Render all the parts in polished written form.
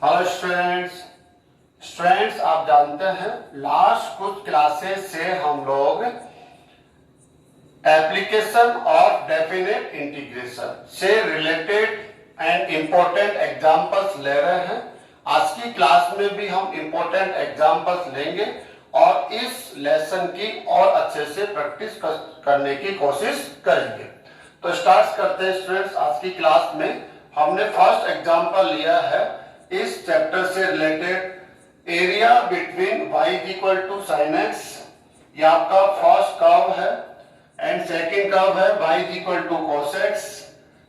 Hello students आप जानते हैं लास्ट कुछ क्लासेस से हम लोग एप्लीकेशन ऑफ डेफिनेट इंटीग्रेशन से रिलेटेड एंड इंपॉर्टेंट एग्जांपल्स ले रहे हैं। आज की क्लास में भी हम इंपॉर्टेंट एग्जांपल्स लेंगे और इस लेसन की और अच्छे से प्रैक्टिस करने की कोशिश करेंगे। तो स्टार्ट करते हैं स्टूडेंट्स। आज की क्लास में हमने फर्स्ट एग्जांपल लिया है इस चैप्टर से related area between y equal to sine x. ये आपका फर्स्ट कर्व है एंड सेकंड कर्व है y equal to cos x।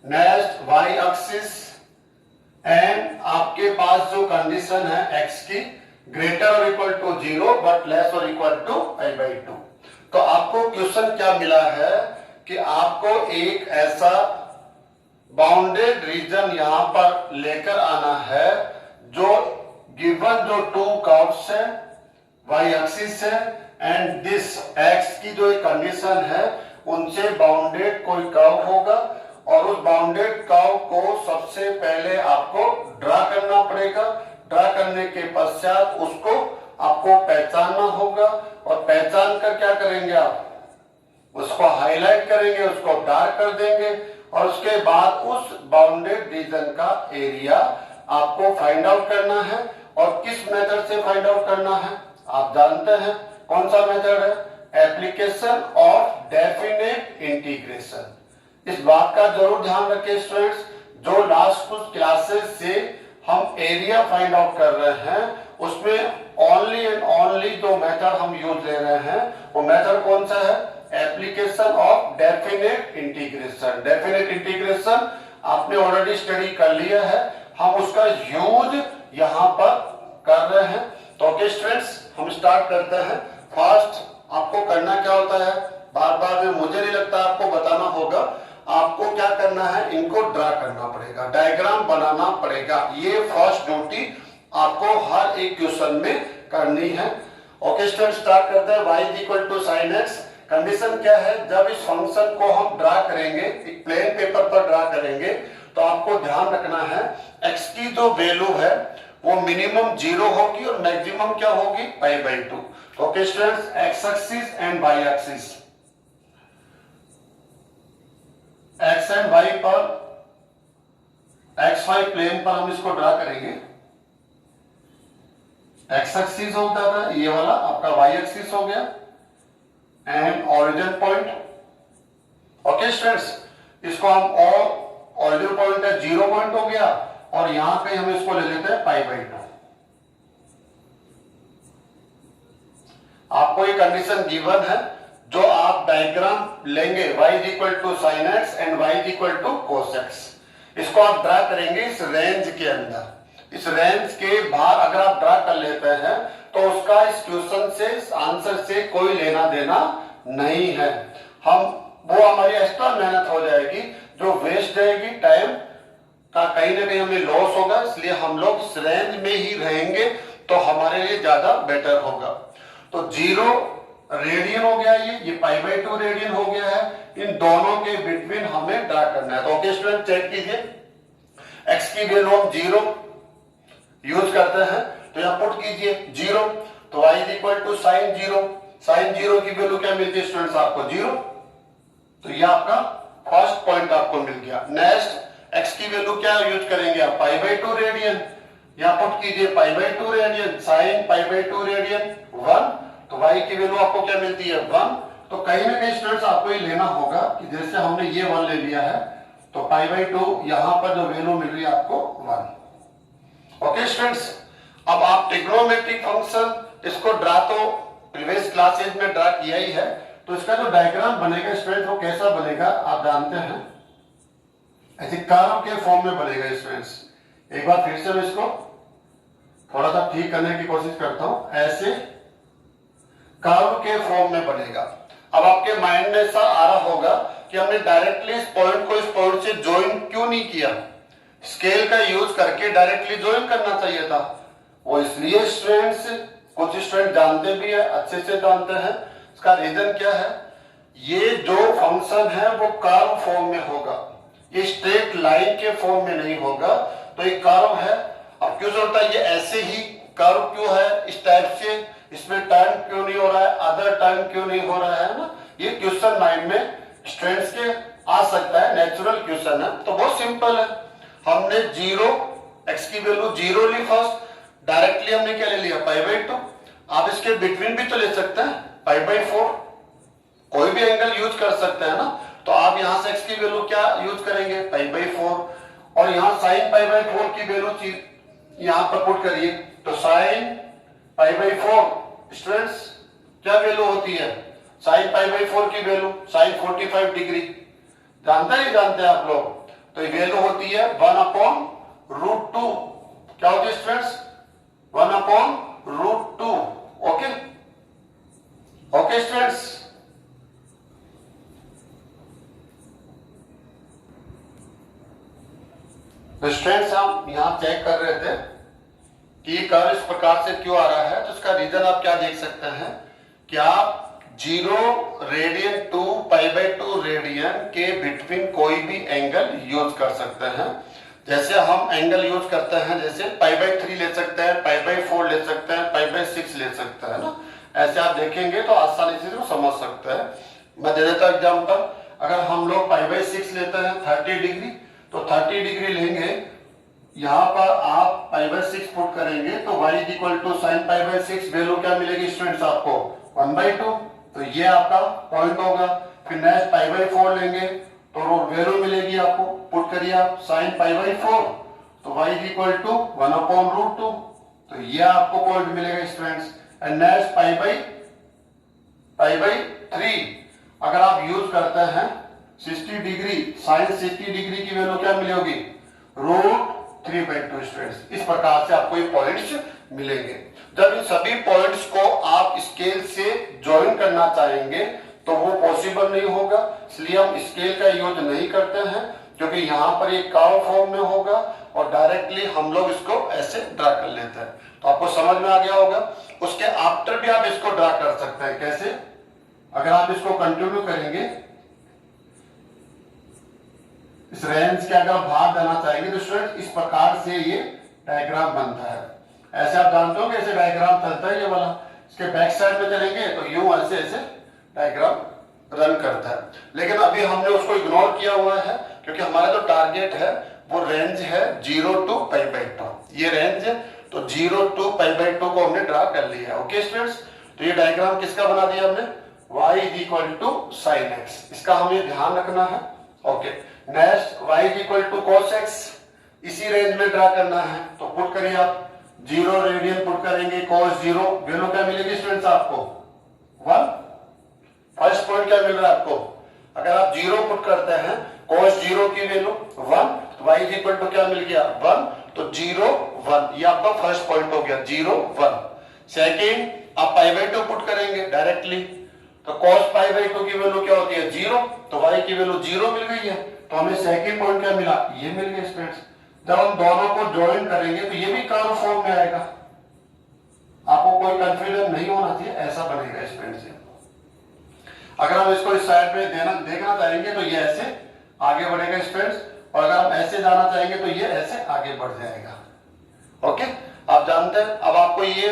Next y axis and आपके पास जो कंडीशन है x की ग्रेटर और इक्वल टू 0 बट लेस और इक्वल टू I/2। तो आपको क्वेश्चन क्या मिला है कि आपको एक ऐसा बाउंडेड रीजन यहां पर लेकर आना है जो गिवन जो टू कर्व्स है y एक्सिस है एंड दिस x की जो कंडीशन है उनसे बाउंडेड कोई कर्व होगा और उस बाउंडेड कर्व को सबसे पहले आपको ड्रा करना पड़ेगा। ड्रा करने के पश्चात उसको आपको पहचानना होगा और पहचान कर क्या करेंगे, आप उसको हाईलाइट करेंगे, उसको डार्क कर देंगे और उसके बाद उस बाउंडेड रीजन का एरिया आपको फाइंड आउट करना है। और किस मेथड से फाइंड आउट करना है आप जानते हैं, कौन सा मेथड है? Application of definite integration. इस बात का जरूर ध्यान रखें स्टूडेंट्स, जो लास्ट कुछ क्लासेस से हम एरिया फाइंड आउट कर रहे हैं उसमें ओनली एंड ओनली जो मेथड हम यूज ले रहे हैं वो मेथड कौन सा है? Application of definite integration. Definite integration आपने ऑलरेडी स्टडी कर लिया है, हम उसका यूज यहां पर कर रहे हैं। तो ओके स्टूडेंट्स, हम स्टार्ट करते हैं। फर्स्ट आपको करना क्या होता है, बार बार में मुझे नहीं लगता आपको बताना होगा, आपको क्या करना है, इनको ड्रा करना पड़ेगा, डायग्राम बनाना पड़ेगा। ये फर्स्ट ड्यूटी आपको हर एक क्वेश्चन में करनी है। ओके स्टूडेंट, स्टार्ट करते हैं। y equal to sine x. Condition क्या है, जब इस फंक्शन को हम ड्रा करेंगे, एक प्लेन पेपर पर ड्रा करेंगे, तो आपको ध्यान रखना है x की जो वैल्यू है वो मिनिमम 0 होगी और मैक्सिमम क्या होगी, π/2। Okay students, x axis and y axis, x and y पर xy प्लेन पर हम इसको ड्रा करेंगे। x एक्सिस होता था ये वाला, आपका y एक्सिस हो गया and origin point. Okay students, इसको हम और ओरिजिन पॉइंट है 0 पॉइंट हो गया और यहां पे हम इसको ले लेते हैं π/2। आपको ये कंडीशन गिवन है, जो आप डायग्राम लेंगे y equal to sine x and y equal to cos x, इसको आप ड्रा करेंगे इस रेंज के अंदर। इस रेंज के बाहर अगर आप ड्रा कर लेते हैं तो उसका इस क्वेश्चन से, इस आंसर से कोई लेना देना नहीं है। वो हमारी एक्स्ट्रा मेहनत हो जाएगी जो वेस्ट जाएगी, टाइम का कहीं ना कहीं हमें लॉस होगा, इसलिए हम लोग इस रेंज में ही रहेंगे तो हमारे लिए ज्यादा बेटर होगा। तो 0 रेडियन हो गया, ये π/2 रेडियन हो गया है। इन दोनों के बिटवीन हमें ड्रा करना है। तो ओके स्टूडेंट, चेक कीजिए, x की वैल्यू हम 0 यूज करते हैं तो यहां पुट कीजिए 0, तो y equal to sine 0। Sine 0 की वैल्यू क्या मिलती है स्टूडेंट्स आपको, 0। तो ये आपका फर्स्ट पॉइंट आपको मिल गया। नेक्स्ट x की वैल्यू क्या यूज करेंगे आप, π/2 रेडियन। यहां पुट कीजिए π/2 रेडियन, साइन π/2 रेडियन 1, तो y की वैल्यू आपको क्या मिलती है, 1। तो कहीं ना कहीं स्टूडेंट्स आपको ये लेना होगा कि जैसे हमने ये 1 ले लिया है तो π/2 यहां पर जो वैल्यू मिल रही है आपको 1। ओके स्टूडेंट्स, अब आप ट्रिग्नोमेट्रिक फंक्शन इसको ड्रा तो प्रीवियस क्लासेज में ड्रा किया ही है, तो इसका जो डायग्राम बनेगा स्टूडेंट्स वो कैसा बनेगा आप जानते हैं, ऐसे कर्व के फॉर्म में बनेगा स्टूडेंट्स। एक बार फिर से मैं इसको थोड़ा सा ठीक करने की कोशिश करता हूं, ऐसे कर्व के फॉर्म में बनेगा। अब आपके माइंड में ऐसा आ रहा होगा कि हमने डायरेक्टली इस पॉइंट को इस पॉइंट से ज्वाइन क्यों नहीं किया, स्केल का यूज करके डायरेक्टली ज्वाइन करना चाहिए था। वो इसलिए स्टूडेंट्स, कुछ स्टूडेंट जानते भी है, अच्छे से जानते हैं। इसका रीजन क्या है, ये जो फंक्शन है वो कर्व फॉर्म में होगा, ये स्ट्रेट लाइन के फॉर्म में नहीं होगा। तो एक कर्व है, अब क्यों होता है, ये ऐसे ही कर्व क्यों है इस टाइप से, इसमें टर्न क्यों नहीं हो रहा है, अदर टर्न क्यों नहीं हो रहा है ना, ये क्वेश्चन माइंड में स्टूडेंट्स के आ सकता है, नेचुरल क्वेश्चन है। तो बहुत सिंपल है, हमने जीरो एक्स की वैल्यू जीरो ली फर्स्ट, डायरेक्टली हमने क्या ले लिया π/2। आप इसके बिटवीन भी तो ले सकते हैं π/4, कोई भी एंगल यूज कर सकते हैं ना। तो आप यहां से x की वैल्यू क्या यूज करेंगे π/4, और यहां sin π/4 की वैल्यू यहां पर पुट करिए, तो sin π/4 स्टूडेंट्स क्या वैल्यू होती है, sin π/4 की वैल्यू sin 45 डिग्री, जानते हैं जानते हैं आप लोग, तो ये वैल्यू होती है 1/√2, क्या होती है स्टूडेंट्स 1/√2। ओके ओके स्टूडेंट्स, तो स्टूडेंट्स हम यहां चेक कर रहे थे कि कर्व इस प्रकार से क्यों आ रहा है, तो इसका रीजन आप क्या देख सकते हैं कि आप 0 रेडियन टू π/2 रेडियन के बिटवीन कोई भी एंगल यूज कर सकते हैं। जैसे हम एंगल यूज करते हैं, जैसे π/3 ले सकते हैं, π/4 ले सकते हैं, π/6 ले सकते हैं ना, ऐसे आप देखेंगे तो आसानी से इसको समझ सकते हैं। मैं दे देता हूं एग्जांपल, अगर हम लोग π/6 लेते हैं 30 डिग्री, तो 30 डिग्री लेंगे, यहां पर आप π/6 पुट करेंगे तो y = sin π/6 वैल्यू क्या मिलेगी स्टूडेंट्स आपको 1/2, तो ये आपका पॉइंट होगा। फिर नेक्स्ट π/4 लेंगे तो वैल्यू मिलेगी आपको, पुट करिए आप sin π/4, तो y = 1/√2, तो ये आपको पॉइंट मिलेगा स्टूडेंट्स। एंड नेक्स्ट π/3 अगर आप यूज करते हैं 60 डिग्री, sin 60 डिग्री की वैल्यू क्या मिलेगी √3/2 स्टूडेंट्स। इस प्रकार से आपको ये पॉइंट्स मिलेंगे। जब इन सभी पॉइंट्स को आप स्केल से ज्वाइन करना चाहेंगे तो वो पॉसिबल नहीं होगा, इसलिए हम स्केल का यूज नहीं करते हैं, क्योंकि यहाँ पर एक कर्व फॉर्म में होगा और डायरेक्टली हम लोग इसको ऐसे ड्रा कर लेते हैं। तो आपको समझ में आ गया होगा। उसके आफ्टर भी आप इसको ड्रा कर सकते हैं, कैसे, अगर आप इसको कंटिन्यू करेंगे, इस रेंज के अगर भाग देना चाहेंगे तो स्टूडेंट इस प्रकार से ये डायग्राम बनता है। ऐसे आप जानते हो कि ऐसे डायग्राम चलता है ये वाला, इसके बैक साइड में चलेंगे तो यूं ऐसे ऐसे डायग्राम रन करता है। लेकिन अभी हमने उसको इग्नोर किया हुआ है, क्योंकि हमारा जो टारगेट है वो रेंज है 0 to π/2, ये रेंज है, तो 0 to π/2 को हमने ड्रा कर लिया है। ओके स्टूडेंट्स, तो ये डायग्राम किसका बना दिया हमने, y = sin x, इसका हमें ध्यान रखना है। Okay, next y = cos x, इसी रेंज में ड्रा करना है, तो पुट करिए आप 0 रेडियन पुट करेंगे, cos 0 वैल्यू क्या मिलेगी स्टूडेंट्स आपको 1, फर्स्ट पॉइंट क्या मिल रहा है आपको, अगर आप 0 पुट करते हैं cos 0 की वैल्यू 1, तो y = क्या मिल गया 1, तो 0 1, ये आपका फर्स्ट पॉइंट हो गया 0 1। सेकंड आप π/2 पुट करेंगे डायरेक्टली, तो cos π/2 की वैल्यू क्या होती है 0, तो y की वैल्यू 0 मिल गई है, तो हमें सेकंड पॉइंट क्या मिला, ये मिल गया स्टूडेंट्स। जब हम दोनों को ज्वाइन करेंगे तो ये भी कर्व फॉर्म में आएगा, आपको कोई कंफ्यूजन नहीं होना चाहिए, ऐसा बनेगा स्टूडेंट्स। अगर हम इसको इस साइड में देखना चाहेंगे तो ये ऐसे आगे बढ़ेगा स्टूडेंट्स, और अगर हम ऐसे जाना चाहेंगे तो ये ऐसे आगे बढ़ जाएगा। ओके, आप जानते हैं। अब आपको ये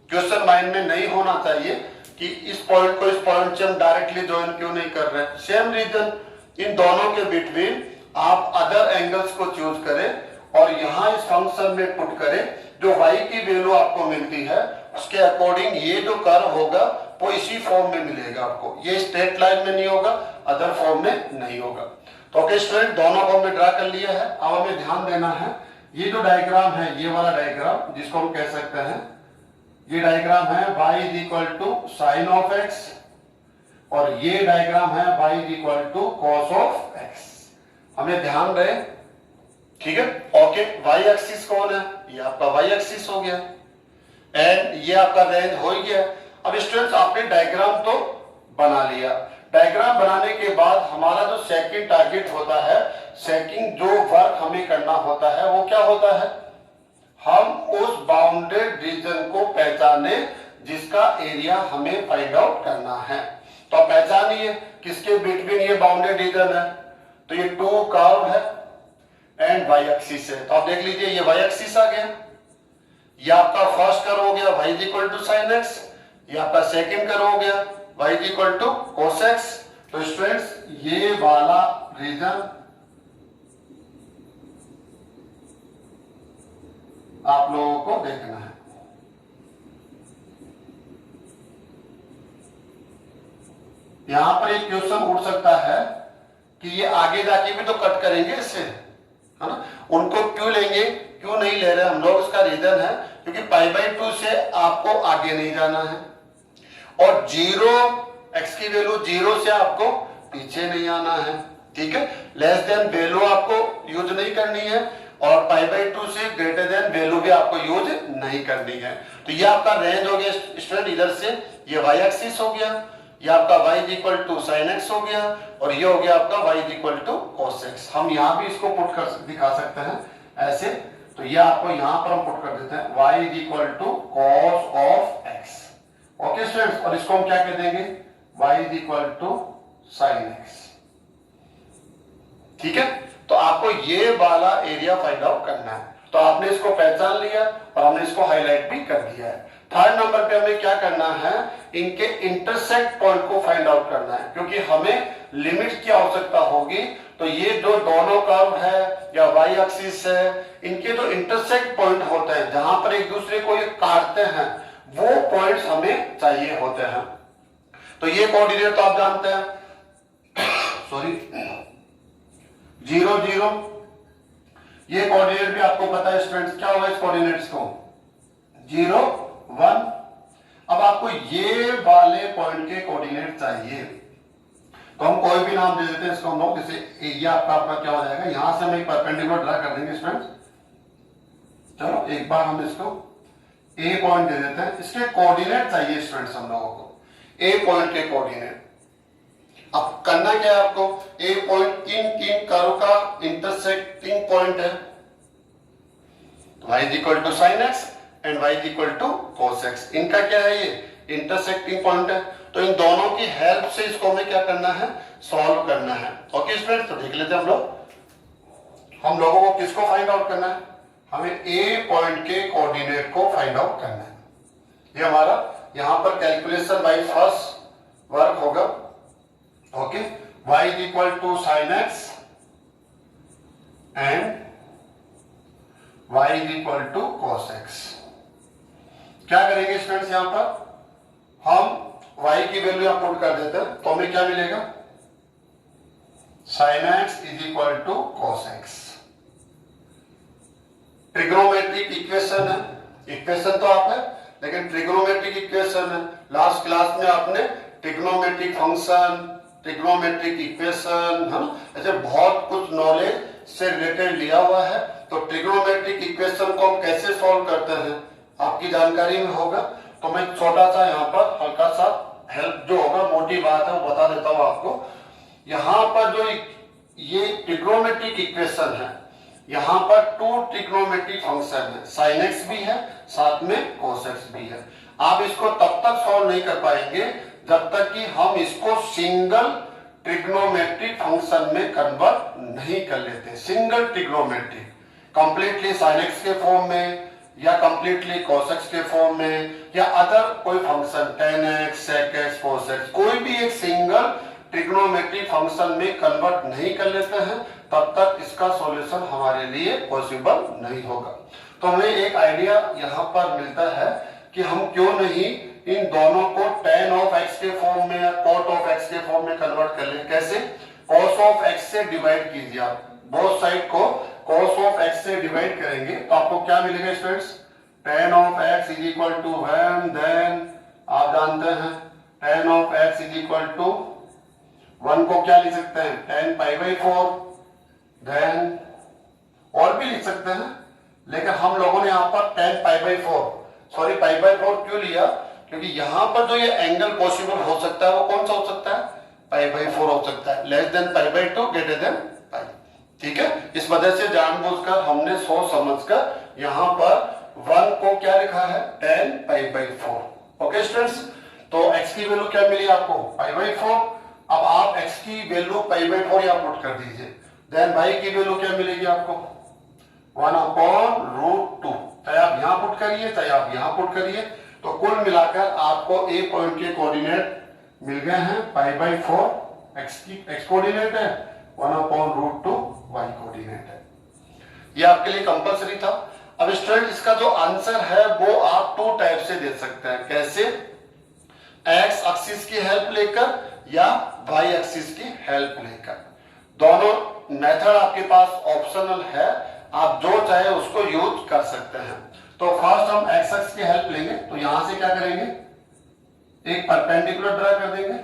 क्वेश्चन माइंड में नहीं होना चाहिए कि इस पॉइंट को इस पॉइंट से हम डायरेक्टली ज्वाइन क्यों नहीं कर रहे हैं। सेम रीजन, इन दोनों के बिटवीन आप अदर एंगल्स को चूज करें और यहां इस फंक्शन में पुट करें, जो y की वैल्यू आपको मिलती है उसके अकॉर्डिंग ये जो कर्व होगा वो इसी फॉर्म में मिलेगा आपको, ये स्ट्रेट लाइन में नहीं होगा, अदर फॉर्म में नहीं होगा। तो ओके स्टूडेंट, दोनों को हमने ड्रा कर लिया है। अब हमें ध्यान देना है, ये जो डायग्राम है, ये वाला डायग्राम जिसको हम कह सकते हैं, ये डायग्राम है y = sin of x, और ये डायग्राम है y = cos of x। हमें ध्यान रहे, ठीक है। ओके, y एक्सिस कौन है, ये आपका y एक्सिस हो गया, एंड ये आपका रेंज हो गया। अब स्टूडेंट्स आपने डायग्राम तो बना लिया, डायग्राम बनाने के बाद हमारा जो सेकंड टारगेट होता है, सेकंड जो वर्क हमें करना होता है वो क्या होता है, हम उस बाउंडेड रीजन को पहचाने जिसका एरिया हमें फाइंड आउट करना है। तो आप पहचानिए किसके बिटवीन ये बाउंडेड रीजन है, तो ये 2 कर्व है एंड y एक्सिस है। तो आप देख लीजिए ये y एक्सिस आ गया, ये आपका फर्स्ट कर्व हो गया y is equal to sine x, ये आपका सेकेंड कर्व हो गया y is equal to cos x. तो स्टूडेंट्स ये वाला रीजन आप लोगों को देखना है। यहां पर एक क्वेश्चन उठ सकता है कि ये आगे जाके भी तो कट करेंगे इससे, है ना, उनको क्यों लेंगे, क्यों नहीं ले रहे हम लोग, उसका रीजन है क्योंकि पाई बाई 2 से आपको आगे नहीं जाना है और जीरो एक्स की वैल्यू जीरो से आपको पीछे नहीं आना है, ठीक है। लेस देन वैल्यू आपको यूज नहीं करनी है और पाई बाई 2 से ग्रेटर देन वैल्यू भी आपको यूज नहीं करनी है। तो ये आपका रेंज हो गया स्टूडेंट, इधर से ये वाई एक्सिस हो गया, ये आपका y is equal to sine x हो गया और ये हो गया आपका y is equal to cos x. हम यहां भी इसको पुट कर दिखा सकते हैं ऐसे, तो ये आपको यहां पर हम पुट कर देते हैं y is equal to cos of x। Okay students, और इसको हम क्या कह देंगे y is equal to sine x, ठीक है। तो आपको ये वाला एरिया फाइंड आउट करना है। तो आपने इसको पहचान लिया और हमने इसको हाईलाइट भी कर दिया है। थर्ड नंबर पे हमें क्या करना है, इनके इंटरसेक्ट पॉइंट को फाइंड आउट करना है क्योंकि हमें लिमिट की आवश्यकता होगी। तो ये जो दोनों कर्व है या वाई एक्सिस है, इनके जो इंटरसेक्ट पॉइंट होते हैं जहां पर एक दूसरे को ये काटते हैं, वो पॉइंट्स हमें चाहिए होते हैं। तो ये कोऑर्डिनेट तो आप जानते हैं, सॉरी 0 0, ये कोऑर्डिनेट भी आपको पता है स्टूडेंट्स, क्या होगा इस कोऑर्डिनेट्स को 0 1। अब आपको ये वाले पॉइंट के कोऑर्डिनेट चाहिए तो हम कोई भी नाम दे देते हैं इसको हम लोग, जैसे ये आपका क्या हो जाएगा, यहां से हम एक परपेंडिकुलर ड्रा कर देंगे स्टूडेंट्स। चलो एक बार हम इसको ए पॉइंट दे देते हैं, इसके कोऑर्डिनेट चाहिए स्टूडेंट्स हम लोगों को, ए पॉइंट के कोऑर्डिनेट। अब करना क्या है आपको, ए पॉइंट तीन कर्व का इंटरसेक्टिंग पॉइंट है, y is equal to sine x and y is equal to cos x. इनका क्या है, ये इंटरसेक्टिंग पॉइंट है। तो इन दोनों की हेल्प से इसको हमें क्या करना है, सॉल्व करना है। ओके स्टूडेंट्स, तो देख लेते हैं हम लोगों को किसको फाइंड आउट करना है, हमें ए पॉइंट के कोऑर्डिनेट को फाइंड आउट करना है। ये हमारा यहां पर कैलकुलेशन बाय फर्स्ट वर्क होगा। Okay, y is equal to sine x and y is equal to cos x। क्या करेंगे स्टूडेंट्स, यहां पर हम y की वैल्यू आप पुट कर देते हैं तो हमें क्या मिलेगा, sin x is equal to cos x। Trigonometric equation है, इक्वेशन तो आप है लेकिन ट्रिग्नोमेट्रिक इक्वेशन है। लास्ट क्लास में आपने ट्रिग्नोमेट्रिक फंक्शन, ट्रिग्नोमेट्रिक इक्वेशन, है ना, ऐसे बहुत कुछ नॉलेज से रिलेटेड लिया हुआ है। तो ट्रिग्नोमेट्रिक इक्वेशन को हम कैसे सॉल्व करते हैं आपकी जानकारी में होगा। तो मैं छोटा सा यहाँ पर हल्का सा हेल्प जो होगा, मोटी बात है वो बता देता हूँ आपको। यहाँ पर जो ये ट्रिग्नोमेट्रिक इक्वेशन है, यहाँ पर 2 ट्रिग्नोमेट्रिक फंक्शन है, साइन एक्स भी है साथ में कोस एक्स भी है। आप इसको तब तक सॉल्व नहीं कर पाएंगे जब तक कि हम इसको सिंगल ट्रिग्नोमेट्रिक फंक्शन में कन्वर्ट नहीं कर लेते। Single trigonometric, completely sine x के फॉर्म में या कंप्लीटली cos x के फॉर्म में या अदर कोई function tan x, sec x, cos x, कोई भी एक सिंगल ट्रिग्नोमेट्रिक फंक्शन में कन्वर्ट नहीं कर लेते हैं तब तक इसका सॉल्यूशन हमारे लिए पॉसिबल नहीं होगा। तो हमें एक आइडिया यहाँ पर मिलता है कि हम क्यों नहीं इन दोनों को tan ऑफ x के फॉर्म में या cot ऑफ x के फॉर्म में कन्वर्ट कर ले। कैसे, cos ऑफ x से डिवाइड कीजिए आप, बोथ साइड को cos ऑफ x से डिवाइड करेंगे तो आपको क्या मिलेगा students, tan of x is equal to 1, then आप जानते हैं tan of x is equal to 1 को क्या लिख सकते हैं, tan पाई बाई 4, देन और भी लिख सकते हैं लेकिन हम लोगों ने यहाँ पर tan pi by 4, sorry pi by 4 क्यों लिया, क्योंकि यहाँ पर जो ये एंगल पॉसिबल हो सकता है वो कौन सा हो सकता है, पाई बाई 4 हो सकता है, less than pi by 2, greater than pi. ठीक है, इस वजह से जानबूझकर हमने सोच समझकर यहाँ पर 1 को क्या लिखा है, tan pi by 4। Okay students, तो x की वैल्यू क्या मिली आपको, पाई बाई 4। अब आप x की वैल्यू पाई बाई 4 यहाँ पुट कर दीजिए, देन y की वैल्यू क्या मिलेगी आपको, 1/√2। चाहे आप यहां पुट करिए चाहे आप यहां पुट करिए, तो कुल मिलाकर आपको ए पॉइंट के कोऑर्डिनेट मिल गए हैं π/4 एक्स कोऑर्डिनेट है, 1/√2 वाई कोऑर्डिनेट है। ये आपके लिए कंपलसरी था। अब स्टूडेंट इसका जो आंसर है वो आप 2 टाइप से दे सकते हैं। कैसे? एक्स एक्सिस की हेल्प लेकर या वाई एक्सिस की हेल्प लेकर। दोनों मेथड आपके पास ऑप्शनल है, आप जो चाहे उसको यूज कर सकते हैं। तो फर्स्ट हम एक्स एक्सिस की हेल्प लेंगे, तो यहां से क्या करेंगे, एक परपेंडिकुलर ड्रा कर देंगे,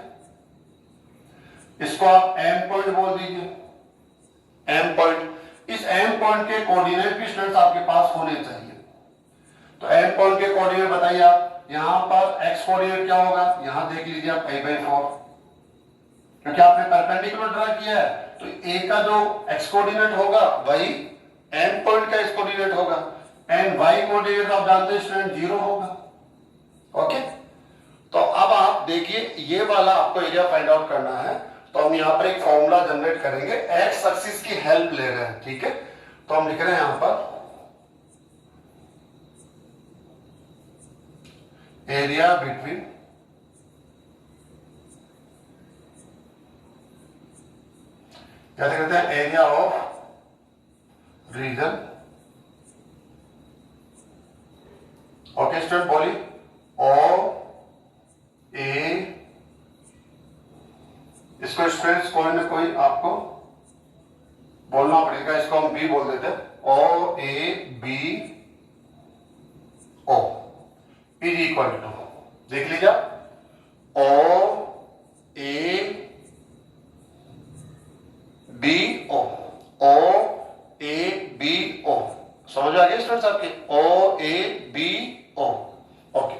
इसको आप एम पॉइंट बोल दीजिए। एम पॉइंट, इस एम पॉइंट के कोऑर्डिनेट भी स्टूडेंट्स आपके पास होने चाहिए। तो एम पॉइंट के कोऑर्डिनेट बताइए आप, यहां पर एक्स कोऑर्डिनेट क्या होगा, यहां देख लीजिए आप π/4, क्योंकि आपने परपेंडिकुलर ड्रा किया है, तो ए का जो एक्स कोऑर्डिनेट होगा वही एम पॉइंट का एक्स कोऑर्डिनेट होगा, एंड वाई कोऑर्डिनेट आप जानते हैं स्टूडेंट 0 होगा। ओके, तो अब आप देखिए ये वाला आपको एरिया फाइंड आउट करना है, तो हम यहां पर एक फॉर्मूला जनरेट करेंगे, एक्स एक्सिस की हेल्प ले रहे हैं। ठीक है, तो हम लिख रहे हैं यहां पर एरिया बिटवीन कैसे कहते हैं, area of region. Okay student बोलिए, ओ ए, इसको स्टूडेंट्स कोई ना कोई आपको बोलना पड़ेगा, इसको हम बी बोल देते हैं, O A B O is equal to, देख लीजिए ओ A B O, O A B ओ, समझ आ गया स्टूडेंट्स आपके, ओ ए बी ओ। ओके,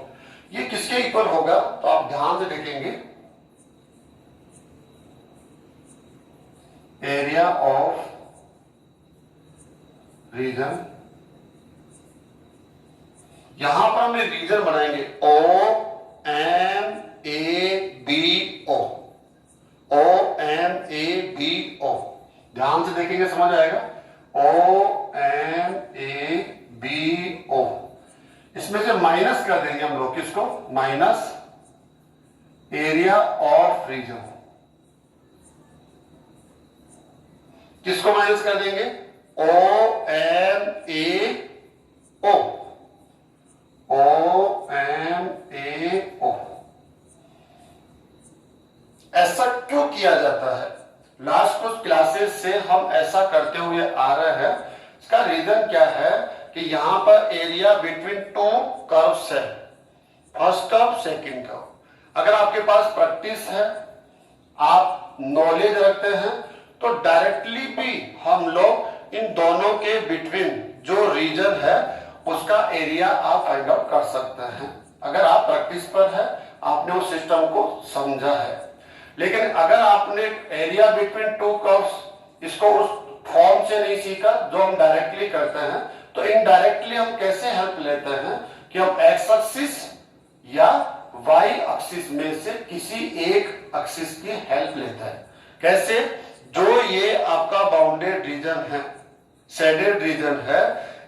ये किसके इक्वल होगा, तो आप ध्यान से देखेंगे, एरिया ऑफ रीजन, यहां पर हम रीजन बनाएंगे O M A B O, O M A B O, ध्यान से देखेंगे समझ आएगा, ओ एम ए बी ओ, इसमें से माइनस कर देंगे हम लोग, किसको, माइनस एरिया ऑफ रीजन, किसको माइनस कर देंगे, ओ एम ए ओ, ओ एम ए ओ। ऐसा क्यों किया जाता है, लास्ट कुछ क्लासेस से हम ऐसा करते हुए आ रहे हैं। इसका रीजन क्या है कि यहां पर एरिया बिटवीन 2 कर्व्स है, फर्स्ट कर्व सेकंड कर्व। अगर आपके पास प्रैक्टिस है, आप नॉलेज रखते हैं, तो डायरेक्टली भी हम लोग इन दोनों के बिटवीन जो रीजन है उसका एरिया आप फाइंड आउट कर सकते हैं, अगर आप प्रैक्टिस पर है, आपने उस सिस्टम को समझा है। लेकिन अगर आपने एरिया बिटवीन 2 कर्व्स इसको उस फॉर्म से नहीं सीखा जो हम डायरेक्टली करते हैं, तो इनडायरेक्टली हम कैसे हेल्प लेते हैं कि हम एक्स एक्सिस या वाई एक्सिस में से किसी एक एक्सिस की हेल्प लेते हैं। कैसे, जो ये आपका बाउंडेड रीजन है, शेडेड रीजन है,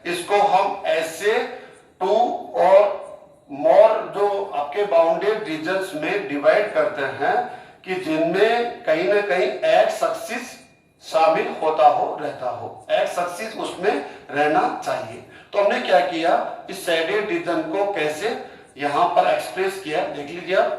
इसको हम ऐसे 2 और मोर जो आपके बाउंडेड रीजन्स में डिवाइड करते हैं कि जिनमें कहीं ना कहीं एक्स एक्सिस शामिल होता हो, रहता हो, एक्स एक्सिस उसमें रहना चाहिए। तो हमने क्या किया, इस शेडेड रीजन को कैसे यहां पर एक्सप्रेस किया, देख लीजिए आप,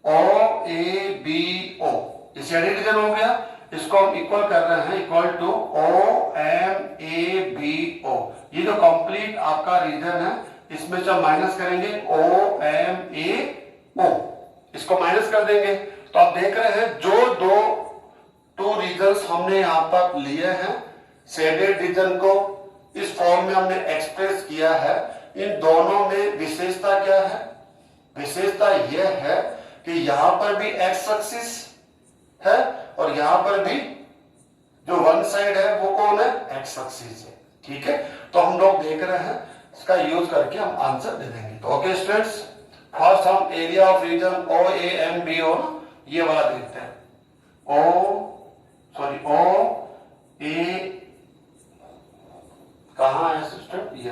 ओ ए बी ओ, ये शेडेड रीजन हो गया, इसको हम इक्वल कर रहे हैं, equal to O M A B O. ये जो कंप्लीट आपका रीजन है, इसमें से माइनस करेंगे ओ एम ए ओ, इसको माइनस कर देंगे। तो आप देख रहे हैं जो 2 रीजन्स हमने यहां पर लिए हैं, शेडेड रीजन को इस फॉर्म में हमने एक्सप्रेस किया है, इन दोनों में विशेषता क्या है, विशेषता यह है कि यहां पर भी एक्स एक्सिस है और यहां पर भी जो वन साइड है वो कौन है, एक्स एक्सिस है। ठीक है, तो हम लोग देख रहे हैं, इसका यूज करके हम आंसर दे देंगे। तो ओके स्टूडेंट्स, फर्स्ट हम area of region O A M B O, ये वाला देखते हैं, ओ ए, कहां है सिस्टम, ये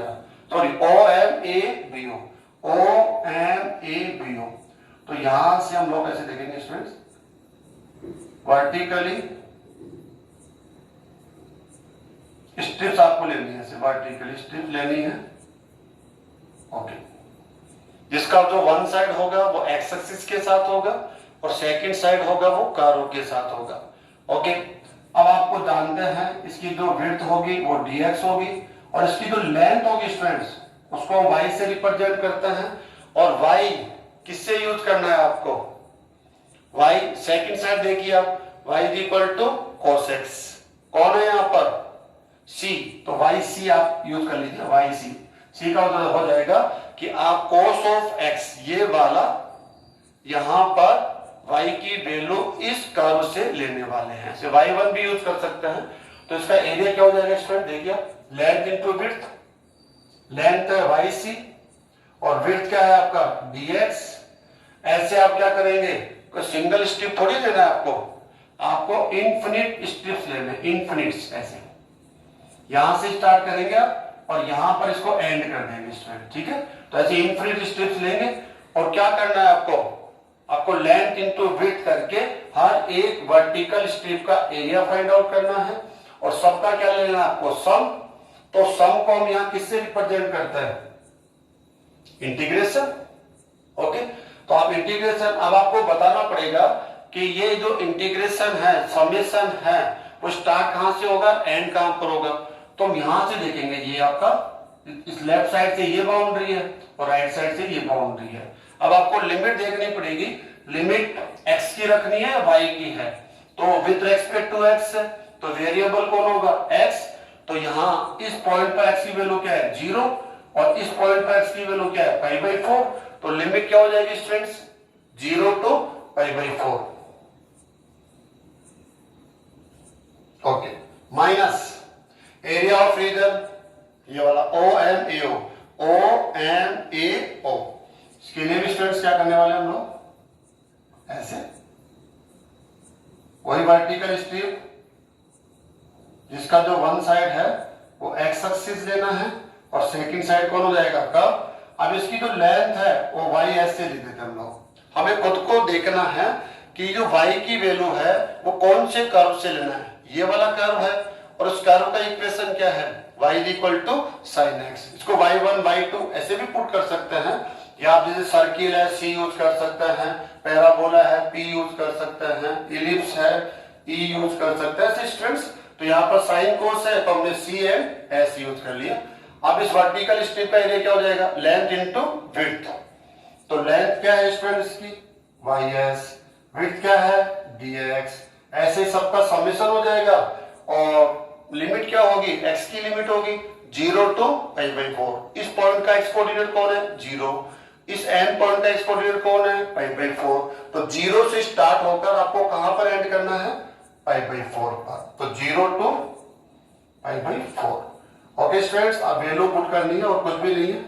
वर्टिकली स्ट्रिप्स आपको लेनी है, ऐसे वर्टिकली स्ट्रिप लेनी है। ओके, जिसका जो वन साइड होगा वो एक्स एक्सिस के साथ होगा और सेकंड साइड होगा वो कर्व के साथ होगा। ओके, अब आपको जानते हैं इसकी जो विड्थ होगी वो dx होगी और इसकी जो लेंथ होगी स्टूडेंट्स उसको y से रिप्रेजेंट करते हैं। और y किससे यूज करना है आपको, y सेकंड साइड देखिए आप, y is equal to cos x, कौन है यहाँ पर c, तो yc आप यूज कर लीजिए, yc, c का मतलब हो जाएगा कि आप cos ऑफ x ये वाला यहां पर y की वैल्यू इस कर्व से लेने वाले हैं, से y1 भी यूज कर सकते हैं। तो इसका एरिया क्या हो जाएगा स्टूडेंट, देखिए लेंथ इंटू विड्थ, लेंथ है yc और विड्थ क्या है आपका dx। ऐसे आप क्या करेंगे, कोई सिंगल स्ट्रिप थोड़ी लेना है आपको इन्फिनिट स्ट्रिप्स लेने, इन्फिनिट्स, ऐसे यहां से स्टार्ट करेंगे आप और यहां पर इसको एंड कर देंगे स्टूडेंट, ठीक है। तो ऐसे इन्फिनिट स्ट्रिप्स लेंगे और क्या करना है आपको लेंथ इंटू विड्थ करके हर एक वर्टिकल स्ट्रिप का एरिया फाइंड आउट करना है और सबका क्या लेना है आपको, सम। तो सम को हम यहां किससे रिप्रेजेंट करते हैं, इंटीग्रेशन। ओके, तो आप इंटीग्रेशन, अब आपको बताना पड़ेगा कि ये जो इंटीग्रेशन है, समेशन है, वो स्टार्ट कहां से होगा, एंड कहां पर होगा। तो हम यहां से देखेंगे, ये आपका इस लेफ्ट साइड से ये बाउंड्री है और राइट साइड से ये बाउंड्री है। अब आपको लिमिट देखनी पड़ेगी, लिमिट x की रखनी है y की है, तो विद रेस्पेक्ट टू x है, तो वेरिएबल कौन होगा, x। तो यहां इस पॉइंट पर x की वैल्यू क्या है, 0 और इस पॉइंट पर x की वैल्यू क्या है, π/4। तो लिमिट क्या हो जाएगी students, 0 to π/4। Okay, minus area of region, ये वाला OMAO, OMAO, इसके लिए भी स्टूडेंट्स क्या करने वाले हम लोग, ऐसे वही वर्टिकल स्ट्रिप जिसका जो वन साइड है वो एक्स एक्सिस लेना है और सेकंड साइड कौन हो जाएगा, कब। अब इसकी जो लेंथ है वो वाई एस से ले देते हम लोग। हमें खुद को देखना है कि जो वाई की वैल्यू है वो कौन से कर्व से लेना है, ये वाला कर्व है और उस कर्व का इक्वेशन क्या है, y is equal to sine x. इसको y1 y2 ऐसे भी पुट कर सकते हैं, या आप जैसे सर्किल है c यूज कर सकते हैं, पैराबोला है p यूज कर सकते हैं, इलिप्स है e यूज कर सकते हैं, ऐसे स्टूडेंट्स। तो यहाँ पर साइन कोस है तो हमने c एंड s यूज कर लिया। अब इस वर्टिकल स्ट्रिप का एरिया क्या हो जाएगा, लेंथ इंटू विड्थ। तो लेंथ क्या है स्टूडेंट्स की, ys, विड्थ क्या है, dx। ऐसे सबका समेशन हो जाएगा और लिमिट क्या होगी, x की लिमिट होगी 0 टू π/4। इस पॉइंट का x कोऑर्डिनेट कौन है, 0। इस एंड पॉइंट का x कोऑर्डिनेट कौन है, π/4। तो 0 से स्टार्ट होकर आपको कहां पर एंड करना है, π/4 पर। तो 0 टू π/4। ओके स्टूडेंट्स, अब वैल्यू पुट करनी है और कुछ भी नहीं है।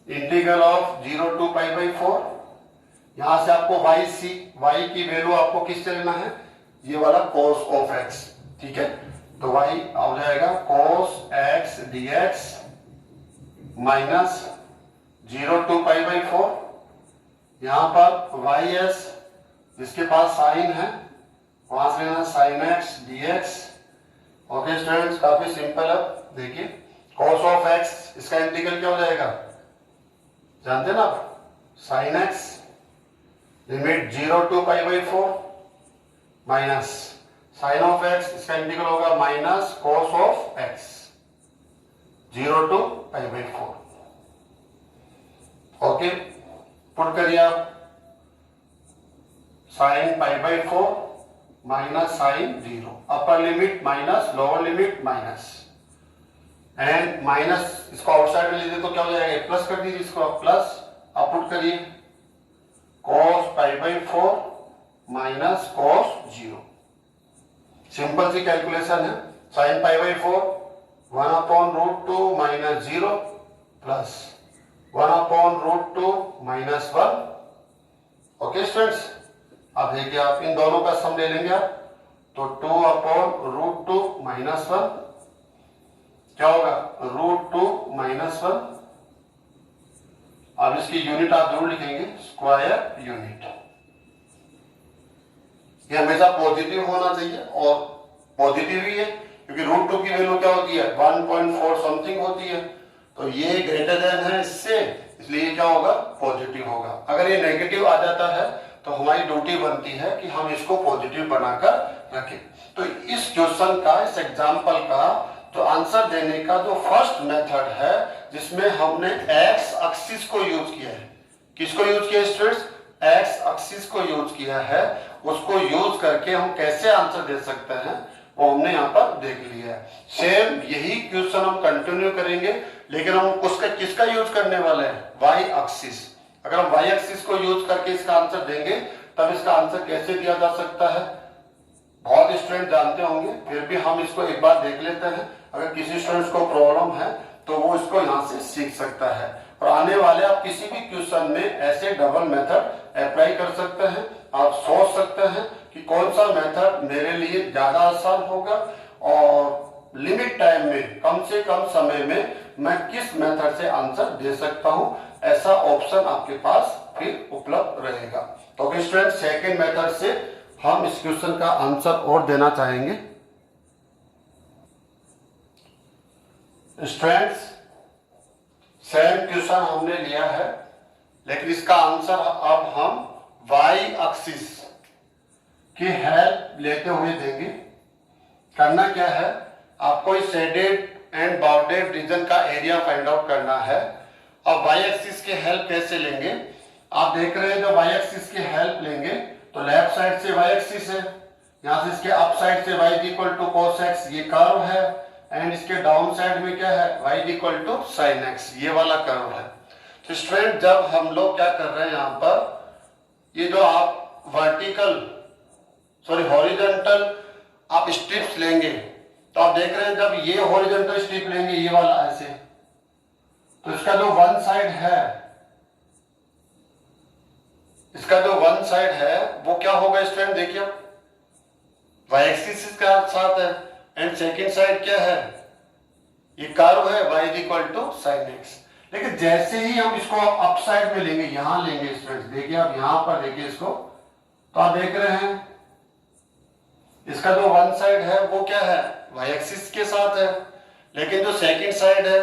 इंटीग्रल ऑफ 0 टू π/4, यहां से आपको y की वैल्यू आपको किससे लेना है, ये वाला cos ऑफ x, ठीक है। तो y हो जाएगा cos x dx minus 0 to π/4। यहां पर ys जिसके पास साइन है वहां से लेना sin x dx। Okay students, काफी सिंपल है। देखिए cos ऑफ x, इसका इंटीग्रल क्या हो जाएगा, जानते ना आप, sin x limit 0 to π/4 minus sine of x, इसका इंटीग्रल होगा minus cos of x 0 to π/4। Okay, put करिए आप, sine π/4 minus sine 0, upper limit minus lower limit minus and minus, इसको आउटसाइड में लीजिए तो क्या हो जाएगा, प्लस कर दीजिए इसको आप, प्लस आप पुट करिए cos π/4 माइनस cos 0। सिंपल सी कैलकुलेशन है, sine π/4 1/√2 minus 0 plus 1/√2 minus 1। Okay students, अब देखिए आप इन दोनों का सम ले लेंगे आप, तो 2/√2 माइनस 1 क्या होगा, √2 माइनस 1। अब इसकी यूनिट आप जरूर लिखेंगे, स्क्वायर यूनिट। ये हमेशा पॉजिटिव होना चाहिए और पॉजिटिव ही है, क्योंकि √2 की वैल्यू क्या होती है 1.4 समथिंग होती है, तो ये ग्रेटर देन है इससे, इसलिए क्या होगा पॉजिटिव होगा। अगर ये नेगेटिव आ जाता है तो हमारी ड्यूटी बनती है कि हम इसको पॉजिटिव बनाकर रखें। तो इस क्वेश्चन का, इस एग्जाम्पल का जो आंसर देने का जो फर्स्ट मेथड है, जिसमें हमने एक्स एक्सिस को यूज किया है, किसको यूज किया स्टूडेंट्स, एक्स एक्सिस को यूज किया है, उसको यूज करके हम कैसे आंसर दे सकते हैं वो हमने यहाँ पर देख लिया है। सेम यही क्वेश्चन हम कंटिन्यू करेंगे, लेकिन हम उसका किसका यूज करने वाले हैं, वाई एक्सिस। अगर हम वाई एक्सिस को यूज करके इसका आंसर देंगे तब इसका आंसर कैसे दिया जा सकता है बहुत स्टूडेंट जानते होंगे, फिर भी हम इसको एक बार देख लेते हैं। अगर किसी स्टूडेंट को प्रॉब्लम है तो वो इसको यहाँ से सीख सकता है, और आने वाले आप किसी भी क्वेश्चन में ऐसे डबल मेथड अप्लाई कर सकते हैं। आप सोच सकते हैं कि कौन सा मेथड मेरे लिए ज्यादा आसान होगा और लिमिट टाइम में, कम से कम समय में मैं किस मेथड से आंसर दे सकता हूं, ऐसा ऑप्शन आपके पास फिर उपलब्ध रहेगा। तो स्टूडेंट सेकेंड मेथड से हम इस क्वेश्चन का आंसर और देना चाहेंगे। स्टूडेंट्स सेम क्वेश्चन हमने लिया है, लेकिन इसका आंसर अब हम वाई एक्सिस की हेल्प लेते हुए देंगे। करना क्या है, आपको इस शेडेड एंड बाउंडेड रीजन का एरिया फाइंड आउट करना है। अब वाई एक्सिस की हेल्प कैसे लेंगे, आप देख रहे हैं जो वाई एक्सिस की हेल्प लेंगे तो लेफ्ट साइड से वाई एक्सिस है, यहां से इसके अप साइड से y equal to cos x, ये कर्व है, एंड इसके डाउन साइड में क्या है y equal to sin x, ये वाला कर्व है। तो स्टूडेंट जब हम लोग क्या कर रहे हैं यहाँ पर, ये जो आप हॉरिजॉन्टल आप स्ट्रिप्स लेंगे तो आप देख रहे हैं जब ये हॉरिजॉन्टल स्ट्रिप लेंगे ये वाला ऐसे, तो इसका जो वन साइड है, इसका जो वन साइड है वो क्या होगा स्टूडेंट, देखिए वाई एक्सिस इसका साथ है, एंड सेकेंड साइड क्या है, ये कर्व है y equal to sin x। लेकिन जैसे ही हम इसको अप साइड में लेंगे, यहां लेंगे स्टूडेंट्स, देखिए आप यहां पर देखिए इसको, तो आप देख रहे हैं इसका जो वन साइड है वो क्या है y एक्सिस के साथ है, लेकिन जो सेकंड साइड है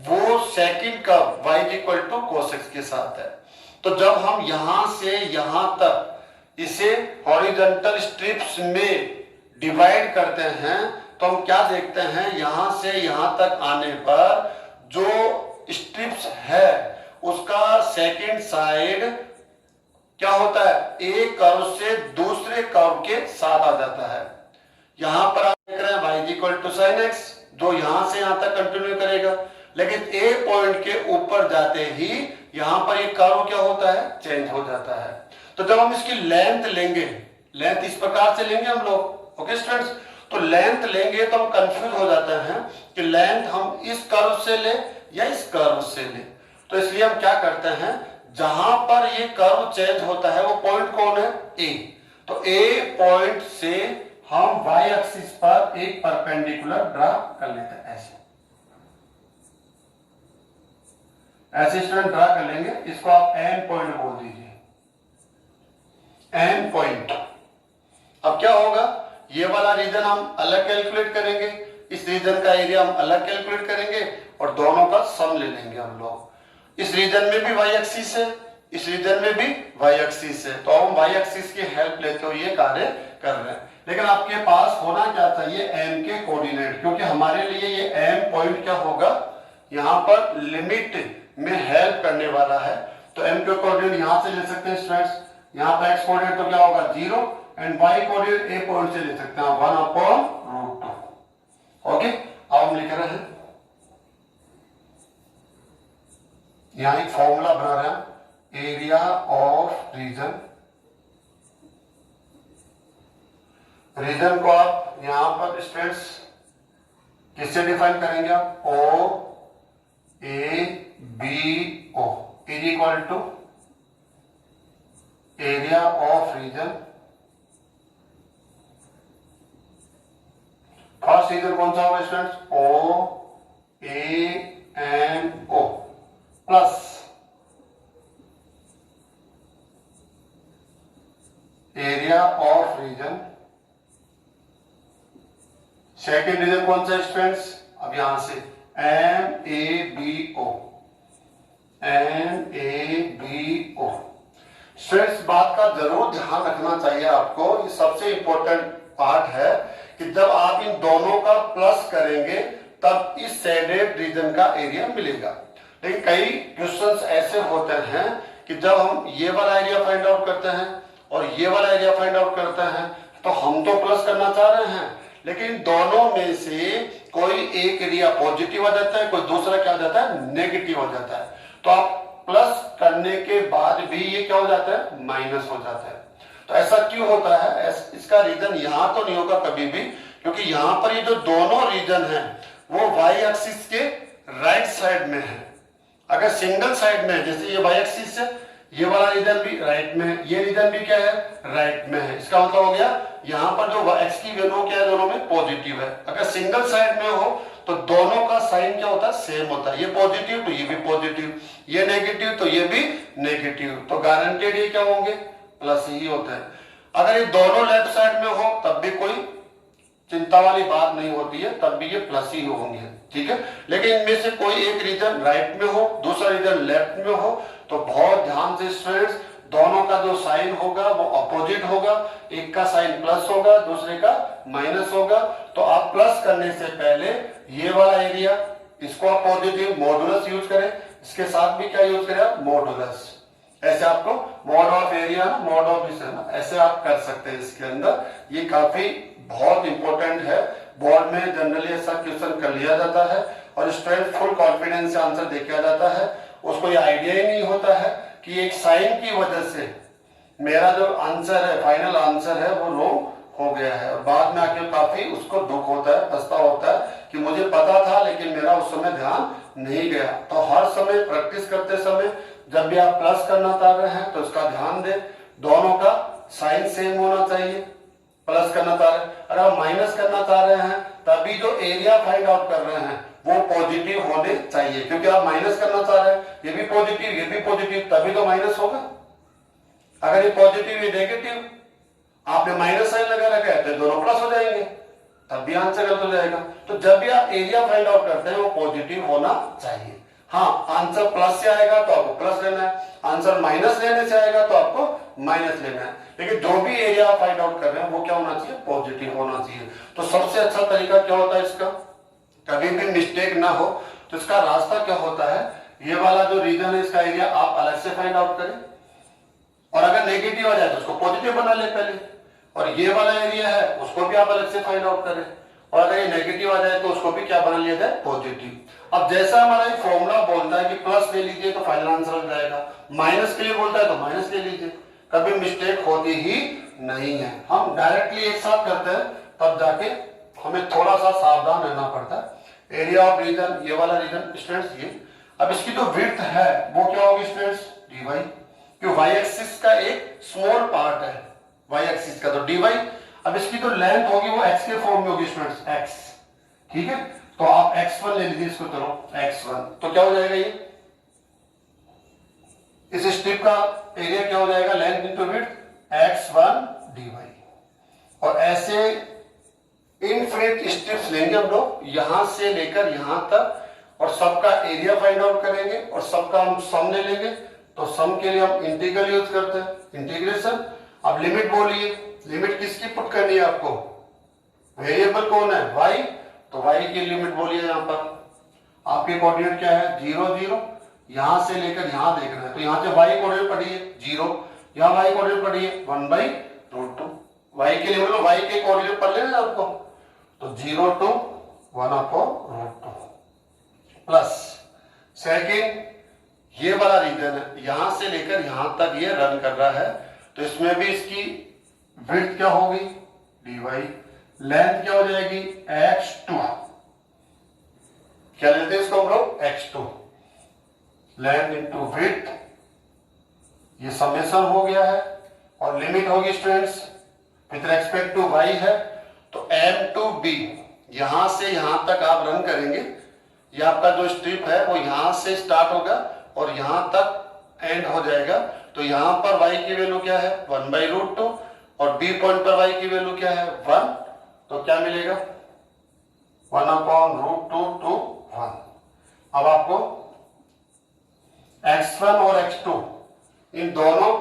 वो second curve y equal to cos x के साथ है। तो जब हम यहां से यहां तक इसे हॉरिजॉन्टल स्ट्रिप्स में डिवाइड करते हैं तो हम क्या देखते हैं, यहां से यहां तक आने पर जो स्ट्रिप्स है उसका सेकंड साइड क्या होता है, एक कर्व से दूसरे कर्व के साथ आ जाता है। यहां पर आप देख रहे हैं y equal to sin x, जो यहां से यहां तक कंटिन्यू करेगा, लेकिन ए पॉइंट के ऊपर जाते ही यहां पर ये कर्व क्या होता है, चेंज हो जाता है। तो जब हम इसकी लेंथ लेंगे, लेंथ इस प्रकार से लेंगे हम लोग, ओके स्टूडेंट्स, तो लेंथ लेंगे तो हम कंफ्यूज हो जाते हैं कि लेंथ हम इस कर्व से ले या इस कर्व से ले। तो इसलिए हम क्या करते हैं, जहां पर ये कर्व चेंज होता है वो पॉइंट कौन है, ए। तो ए पॉइंट से हम वाई एक्सिस पर एक परपेंडिकुलर ड्रा कर लेते हैं, ऐसे ऐसे स्टूडेंट ड्रा कर लेंगे, इसको आप एन पॉइंट बोल दीजिए, एन पॉइंट। अब क्या होगा, ये वाला रीजन हम अलग कैलकुलेट करेंगे, इस रीजन का एरिया हम अलग कैलकुलेट करेंगे और दोनों का सम ले लेंगे हम लोग। इस रीजन में भी वाई एक्सिस है, इस रीजन में भी वाई एक्सिस है, तो हम वाई एक्सिस की हेल्प लेते हुए ये कार्य कर रहे हैं। लेकिन आपके पास होना क्या चाहिए, एम के कोऑर्डिनेट, क्योंकि हमारे लिए ये एम पॉइंट क्या होगा, यहाँ पर लिमिट में हेल्प करने वाला है। तो एम के कोऑर्डिनेट यहां से ले सकते हैं स्टूडेंट्स, यहाँ पर एक्स कोऑर्डिनेट तो क्या होगा 0, and y coordinate A point से ले सकते हैं 1/√2। ओके, अब हम लिख रहे हैं, यहां एक फॉर्मूला बना रहे हैं, एरिया ऑफ रीजन। रीजन को आप यहां पर स्टूडेंट्स किससे डिफाइन करेंगे, आप O A B O is equal to area of region. First region कौन सा होगा students, O A N O plus area of region. Second region कौन सा स्टूडेंट्स, अब यहां से MABO, MABO। स्टूडेंट्स बात का जरूर ध्यान रखना चाहिए आपको, ये सबसे इंपॉर्टेंट पार्ट है कि जब आप इन दोनों का प्लस करेंगे तब इस शेडेड रीजन का एरिया मिलेगा। लेकिन कई क्वेश्चंस ऐसे होते हैं कि जब हम ये वाला एरिया फाइंड आउट करते हैं और ये वाला एरिया फाइंड आउट करते हैं तो हम तो प्लस करना चाह रहे हैं, लेकिन दोनों में से कोई एक एरिया पॉजिटिव आ जाता है, कोई दूसरा क्या हो जाता है, नेगेटिव हो जाता है। तो आप प्लस करने के बाद भी ये क्या हो जाता है, माइनस हो जाता है। तो ऐसा क्यों होता है, इसका रीजन यहां तो नहीं होगा कभी भी, क्योंकि यहां पर ये जो दोनों रीजन है वो वाई एक्सिस के राइट साइड में है। अगर सिंगल साइड में है, जैसे ये वाई एक्सिस है, ये वाला रीजन भी राइट में है, ये रीजन भी क्या है, राइट में है। इसका मतलब हो गया यहाँ पर जो एक्स की वैल्यू क्या है, दोनों में पॉजिटिव है। अगर सिंगल साइड में हो तो दोनों का साइन क्या होता है, सेम होता है। ये पॉजिटिव तो ये भी पॉजिटिव, ये नेगेटिव तो ये भी नेगेटिव, तो गारंटेड ये क्या होंगे, प्लस ही होता है। अगर ये दोनों लेफ्ट साइड में हो तब भी कोई चिंता वाली बात नहीं होती है, तब भी ये प्लस ही होंगे, ठीक है। लेकिन इनमें से कोई एक रीजन राइट में हो, दूसरा रीजन लेफ्ट में हो, तो बहुत ध्यान से स्टूडेंट्स दोनों का जो साइन होगा वो अपोजिट होगा, एक का साइन प्लस होगा, दूसरे का माइनस होगा। तो आप प्लस करने से पहले ये वाला एरिया, इसको आप पॉजिटिव मॉडुलस यूज करें, इसके साथ भी क्या यूज करें आप, मॉडुलस। ऐसे आपको mod of area, mod of this है ना, ऐसे आप कर सकते हैं इसके अंदर। ये काफी बहुत इंपॉर्टेंट है, बोर्ड में जनरली ऐसा क्वेश्चन कर लिया जाता है और स्टूडेंट फुल कॉन्फिडेंस से आंसर दे के आ जाता है। उसको ये आइडिया ही नहीं होता है कि एक साइन की वजह से मेरा जो आंसर है, फाइनल आंसर है, वो रॉन्ग हो गया है और बाद में आके काफी उसको दुख होता है, पछतावा होता है कि मुझे पता था लेकिन मेरा उस समय ध्यान नहीं गया। तो हर समय प्रैक्टिस करते समय जब भी आप प्लस करना चाह रहे हैं तो इसका ध्यान दें, दोनों का साइन सेम होना चाहिए। प्लस करना चाह रहे हैं, अगर आप माइनस करना चाह रहे हैं तभी जो एरिया फाइंड आउट कर रहे हैं वो पॉजिटिव होने चाहिए, क्योंकि आप माइनस करना चाह रहे हैं, ये भी पॉजिटिव ये भी पॉजिटिव, तभी तो माइनस होगा। अगर ये पॉजिटिव ये नेगेटिव, आपने माइनस साइन लगा रखा है तो दोनों प्लस हो जाएंगे, तब भी आंसर गलत हो जाएगा। तो जब भी आप एरिया फाइंड आउट करते हैं वो पॉजिटिव होना चाहिए। हाँ, आंसर प्लस से आएगा तो आपको प्लस लेना है, आंसर माइनस लेने से आएगा तो आपको माइनस लेना है, लेकिन जो भी एरिया आप फाइंड आउट कर रहे हैं वो क्या होना चाहिए, पॉजिटिव होना चाहिए। तो सबसे अच्छा तरीका क्या होता है इसका, कभी भी मिस्टेक ना हो तो इसका रास्ता क्या होता है, ये वाला जो रीजन है इसका एरिया आप अलग से फाइंड आउट करें और अगर नेगेटिव आ जाए तो उसको पॉजिटिव बना ले पहले, और ये वाला एरिया है उसको भी आप अलग से फाइंड आउट करें और अगर ये नेगेटिव आ जाए तो उसको भी क्या बना लिया जाए, पॉजिटिव। अब जैसा हमारा एक फॉर्मूला बोलता है कि प्लस ले लीजिए तो फाइनल आंसर आ जाएगा, माइनस के लिए बोलता है तो माइनस ले लीजिए, कभी मिस्टेक होती ही नहीं है। हम डायरेक्टली एक साथ करते हैं तब जाके हमें थोड़ा सा सावधान रहना पड़ता है। एरिया ऑफ रीजन, ये वाला रीजन स्टूडेंट्स ये, अब इसकी जो विड्थ है वो क्या होगी स्टूडेंट्स, डी वाई, क्योंकि वाई एक्सिस का एक स्मॉल पार्ट है वाई एक्सिस का, तो डी वाई। अब इसकी जो लेंथ होगी वो एक्स के फॉर्म में होगी स्टूडेंट्स, एक्स, ठीक है। तो आप x1 ले लीजिए इसको, चलो x1, तो क्या हो जाएगा ये, इस स्ट्रिप का एरिया क्या हो जाएगा, length into width x1 dy। और ऐसे इनफिनिट स्ट्रिप्स लेंगे हम लोग यहां से लेकर यहां तक और सबका एरिया फाइंड आउट करेंगे और सबका हम सम ले लेंगे। तो सम के लिए हम इंटीग्रल यूज करते हैं, इंटीग्रेशन। अब लिमिट बोलिए, लिमिट किसकी पुट करनी है आपको, वेरिएबल कौन है, y, तो y की लिमिट बोलिए। यहां पर आपके कोऑर्डिनेट क्या है, 0 0, यहां से लेकर यहां देख रहे हैं तो यहां से y कोऑर्डिनेट पढ़िए 0, यहां y कोऑर्डिनेट पढ़िए 1/√2, y के लिमिट में y के कोऑर्डिनेट पढ़ लेना आपको, तो 0 to 1/√2 प्लस सेकेंड ये वाला रीजन है, यहां से लेकर यहां तक ये रन कर रहा है, तो इसमें भी इसकी विड्थ क्या होगी, dy, लेंथ क्या हो जाएगी, x2, क्या लेते हैं इसको हम लोग, x2, लेंथ इंटू विड्थ, ये समेशन हो गया है और लिमिट होगी students with respect to y है, तो m to b, यहां से यहां तक आप रन करेंगे, ये आपका जो स्ट्रिप है वो यहां से स्टार्ट होगा और यहां तक एंड हो जाएगा। तो यहां पर y की वैल्यू क्या है, 1/√2 और बी पॉइंट पर y की वैल्यू क्या है 1, तो क्या मिलेगा 1/√2 to 1। अब आपको x1 और x2 इन दोनों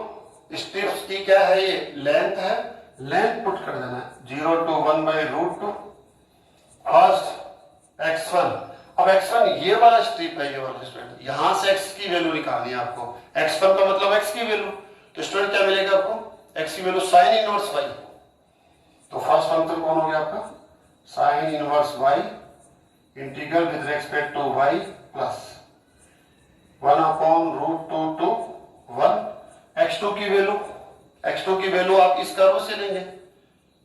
स्ट्रिप्स की क्या है, ये लेंथ है, लेंथ पुट कर देना है 0 to 1/√2 फर्स्ट x1। अब x1 ये वाला स्ट्रिप है, ये वाला स्टूडेंट, यहां से x की वैल्यू निकालनी है आपको। x1 का मतलब x की वैल्यू, तो स्टूडेंट क्या मिलेगा आपको, x की वैल्यू साइन इनवर्स y। तो फर्स्ट फंक्शन कौन हो गया आपका, sine inverse y integral with respect to y plus 1/√2 to 1। x2 की वैल्यू आप इस कर्व से लेंगे,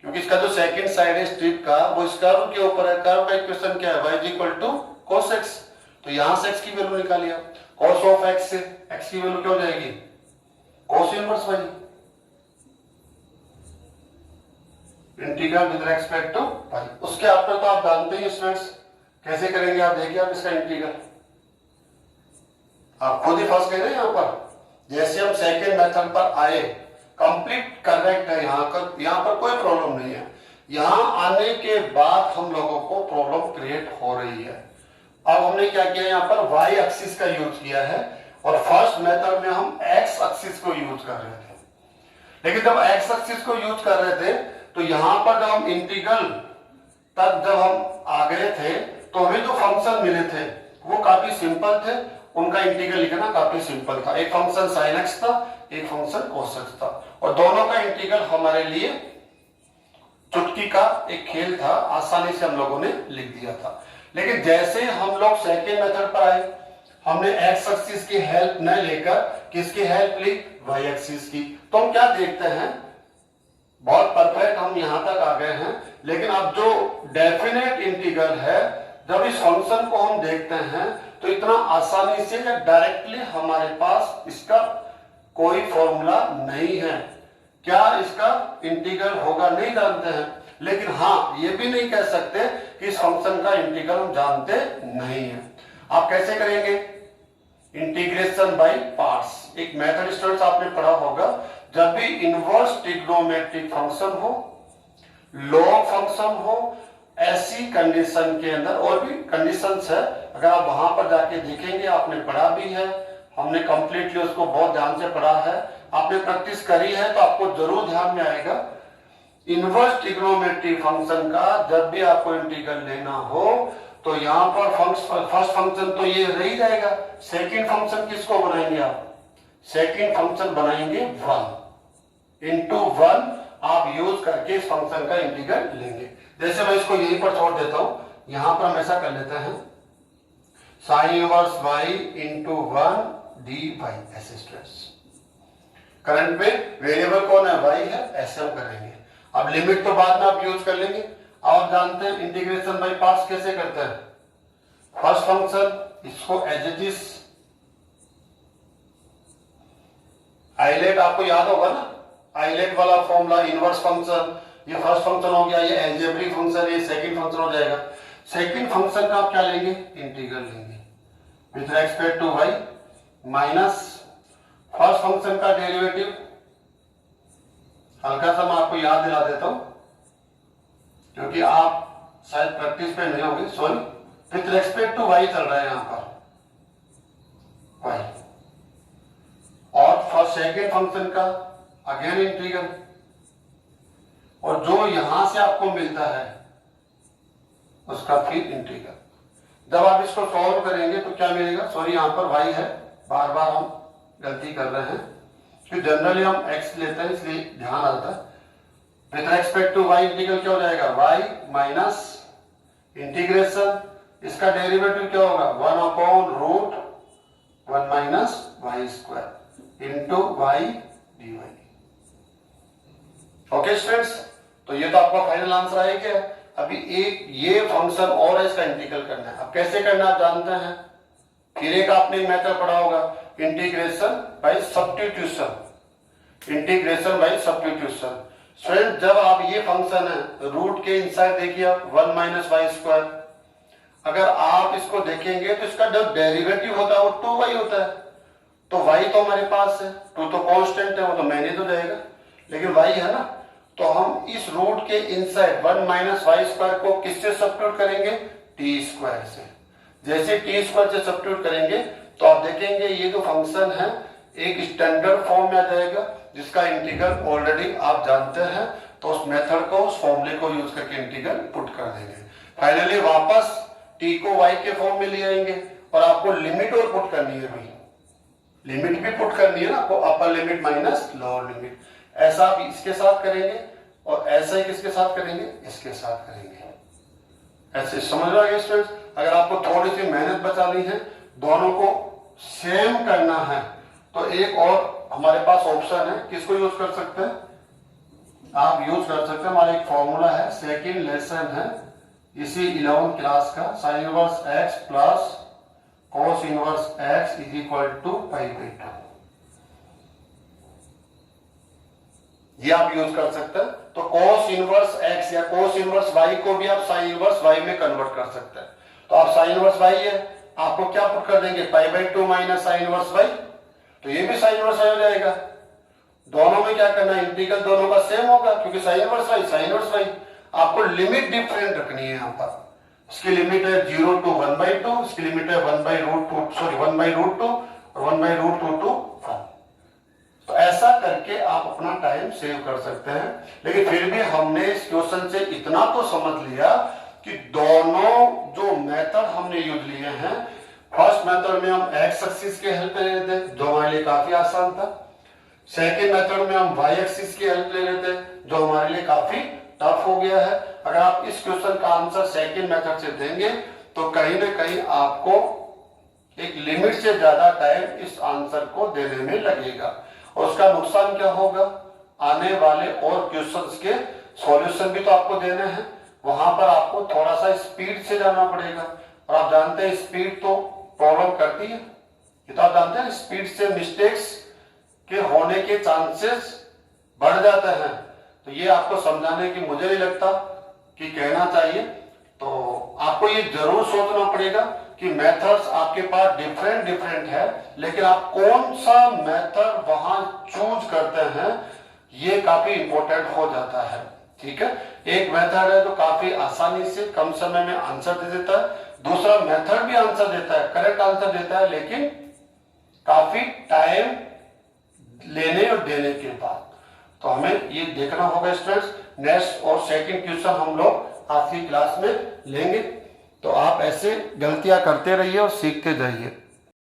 क्योंकि इसका जो सेकंड साइड है स्ट्रिप का वो इस कर्व के ऊपर है। कर्व का इक्वेशन क्या है, y cos x। तो यहां से x की वैल्यू निकालिए आप, cos ऑफ x से x की वैल्यू क्या हो जाएगी, cos inverse y integral with respect to y। उसके आफ्टर तो आप जानते ही स्टूडेंट्स कैसे करेंगे, आप देखिए आप इसका इंटीग्रल आप खुद ही फंस गए ना यहाँ पर। जैसे हम सेकेंड मेथड पर आए, कंप्लीट करेक्ट है, यहाँ पर कोई प्रॉब्लम नहीं है। यहाँ आने के बाद हम लोगों को प्रॉब्लम क्रिएट हो रही है। अब हमने क्या किया, यहाँ पर y एक्सिस का यूज किया है और फर्स्ट मेथड में हम x एक्सिस को यूज कर रहे थे। लेकिन जब x एक्सिस को यूज कर रहे थे तो यहाँ पर जब हम इंटीग्रल तक जब हम आ गए थे तो हमें जो फंक्शन मिले थे वो काफी सिंपल थे, उनका इंटीग्रल लिखना काफी सिंपल था। एक फंक्शन sin x था, एक फंक्शन cos x था, और दोनों का इंटीग्रल हमारे लिए चुटकी का एक खेल था, आसानी से हम लोगों ने लिख दिया था। लेकिन जैसे हम लोग सेकेंड मेथड पर आए, हमने x एक्सिस की हेल्प न लेकर किसकी हेल्प ली, y एक्सिस की। तो हम क्या देखते हैं, बहुत परफेक्ट हम यहां तक आ गए हैं। लेकिन अब जो डेफिनेट इंटीग्रल है, जब इस फंक्शन को हम देखते हैं तो इतना आसानी से या डायरेक्टली हमारे पास इसका कोई फॉर्मूला नहीं है। क्या इसका इंटीग्रल होगा नहीं जानते हैं, लेकिन हाँ ये भी नहीं कह सकते कि इस फंक्शन का इंटीग्रल हम जानते नहीं है। आप कैसे करेंगे, इंटीग्रेशन बाय पार्ट्स। एक मेथड स्टूडेंट्स आपने पढ़ा होगा, जब भी इनवर्स ट्रिग्नोमेट्रिक फंक्शन हो, लॉग फंक्शन हो, ऐसी कंडीशन के अंदर, और भी कंडीशंस है, अगर आप वहां पर जाके देखेंगे, आपने पढ़ा भी है, हमने कंप्लीटली उसको बहुत ध्यान से पढ़ा है, आपने प्रैक्टिस करी है, तो आपको जरूर ध्यान में आएगा। इनवर्स ट्रिग्नोमेट्रिक फंक्शन का जब भी आपको इंटीग्रल लेना हो तो यहाँ पर फर्स्ट फंक्शन तो ये रह जाएगा, सेकंड फंक्शन किसको बनाएंगे आप, सेकंड फंक्शन बनाएंगे 1 इंटू 1 आप यूज करके इस फंक्शन का इंटीग्रल लेंगे। जैसे मैं इसको यहीं पर छोड़ देता हूं, यहां पर हम ऐसा कर लेते हैं sign inverse y into 1 dy ऐसे स्ट्रेस। करंट में वेरिएबल कौन है, y है, ऐसे हम करेंगे। अब लिमिट तो बाद में आप यूज कर लेंगे। आप जानते हैं इंटीग्रेशन बाय पार्ट्स कैसे करते हैं, फर्स्ट फंक्शन इसको एज इट इज, आइलेट आपको याद होगा ना, आइलेट वाला फॉर्मूला, इनवर्स फंक्शन, ये फर्स्ट फंक्शन हो गया, ये एल्जेब्रिक फंक्शन, ये सेकंड फंक्शन हो जाएगा। सेकंड फंक्शन का आप क्या लेंगे, इंटीग्रल लेंगे with respect to y minus first function का डेरिवेटिव। हल्का सा मैं आपको याद दिला देता हूं क्योंकि आप शायद प्रैक्टिस पे नहीं होगी, sorry, with respect to y चल रहा है यहां पर y, और फर्स्ट सेकंड फंक्शन का अगेन इंटीग्रल, और जो यहां से आपको मिलता है उसका फिर इंटीग्रल। जब आप इसको सॉल्व करेंगे तो क्या मिलेगा, सॉरी यहां पर y है, बार बार हम गलती कर रहे हैं क्योंकि जनरली हम x लेते हैं इसलिए ध्यान आता है। With respect to y integral क्या हो जाएगा, y माइनस इंटीग्रेशन, इसका डेरिवेटिव क्या होगा 1/√1 minus y square into y dy। Okay students, तो ये तो आपका फाइनल आंसर आएगा। अभी एक ये फंक्शन और है, इसका इंटीग्रल करना है। अब कैसे करना आप जानते हैं, फिर एक आपने मेथड पढ़ा होगा, integration by substitution. Integration by substitution student, जब आप ये फंक्शन है रूट के इनसाइड देखिए आप 1 माइनस वाई स्क्वायर, अगर आप इसको देखेंगे तो इसका जो डेरिवेटिव होता है वो 2y होता है। तो y तो हमारे पास है, 2 तो कांस्टेंट है, वो तो मैनेज हो जाएगा, लेकिन y है ना, तो हम इस रूट के इनसाइड 1 माइनस वाई स्क्वायर को किससे सब्स्टिट्यूट करेंगे? टी स्क्वायर से। जैसे टी स्क्वायर से सब्स्टिट्यूट करेंगे तो आप देखेंगे ये जो फंक्शन है एक स्टैंडर्ड फॉर्म में आ जाएगा, जिसका इंटीग्रल ऑलरेडी आप जानते हैं। तो उस मेथड को, उस फॉर्मूले को यूज करके इंटीग्रल पुट कर देंगे। फाइनली वापस टी को वाई के फॉर्म में ले आएंगे और आपको लिमिट और पुट करनी है भाई, लिमिट भी पुट करनी है ना आपको, अपर लिमिट माइनस लोअर लिमिट। ऐसा आप इसके साथ करेंगे और ऐसा ही किसके साथ करेंगे? इसके साथ करेंगे। ऐसे समझ रहा है स्टूडेंट्स? अगर आपको थोड़ी सी मेहनत बचानी है, दोनों को सेम करना है, तो एक और हमारे पास ऑप्शन है। किसको यूज कर सकते हैं? आप यूज कर सकते हैं, हमारा एक फॉर्मूला है, सेकेंड लेसन है इसी 11th क्लास का, sine inverse x plus cos inverse x is equal to pi by 2। ये आप यूज कर सकते हैं। तो cos इनवर्स x या cos इनवर्स y को भी आप sin इनवर्स y में कन्वर्ट कर सकते हैं। तो आप sin इनवर्स y है, आपको क्या पुट कर देंगे? पाई by 2 minus sin inverse y, तो ये भी sin इनवर्स y हो जाएगा। दोनों में क्या करना है? इंटीग्रल दोनों का सेम होगा, क्योंकि sin inverse y sin inverse y। आपको लिमिट डिफरेंट रखनी है यहाँ पर। इसकी लिमिट है 0 टू 1/2, इसकी लिमिट है 1/√2 और 1/√2 टू 1। तो ऐसा करके आप अपना टाइम सेव कर सकते हैं। लेकिन फिर भी हमने इस क्वेश्चन से इतना तो समझ लिया कि दोनों जो मेथड हमने यूज लिए हैं, फर्स्ट मेथड में हम एक्स एक्सिस के हेल्प ले लेते हैं, जो हमारे लिए काफी आसान था। सेकेंड मेथड में हम वाई एक्सिस की हेल्प ले लेते हैं, जो हमारे लिए काफी टफ हो गया है। अगर आप इस क्वेश्चन का आंसर सेकेंड मेथड से देंगे तो कहीं ना कहीं आपको एक लिमिट से ज्यादा टाइम इस आंसर को देने में लगेगा, और उसका नुकसान क्या होगा? आने वाले और क्वेश्चंस के सॉल्यूशन भी तो आपको देने हैं, वहां पर आपको थोड़ा सा स्पीड से जाना पड़ेगा। और आप जानते हैं स्पीड तो प्रॉब्लम करती है, ये तो आप जानते हैं, स्पीड से मिस्टेक्स के होने के चांसेस बढ़ जाते हैं। तो ये आपको समझाने की मुझे नहीं लगता कि कहना चाहिए। तो आपको ये जरूर सोचना पड़ेगा कि मेथड्स आपके पास डिफरेंट है, लेकिन आप कौन सा मेथड वहां चूज करते हैं ये काफी इंपॉर्टेंट हो जाता है। ठीक है, एक मेथड है तो काफी आसानी से कम समय में आंसर दे देता है, दूसरा मेथड भी आंसर देता है, करेक्ट आंसर देता है, लेकिन काफी टाइम लेने और देने के बाद। तो हमें ये देखना होगा स्टूडेंट्स। नेक्स्ट और सेकंड क्वेश्चन हम लोग आज की क्लास में लेंगे। तो आप ऐसे गलतियां करते रहिए और सीखते जाइए।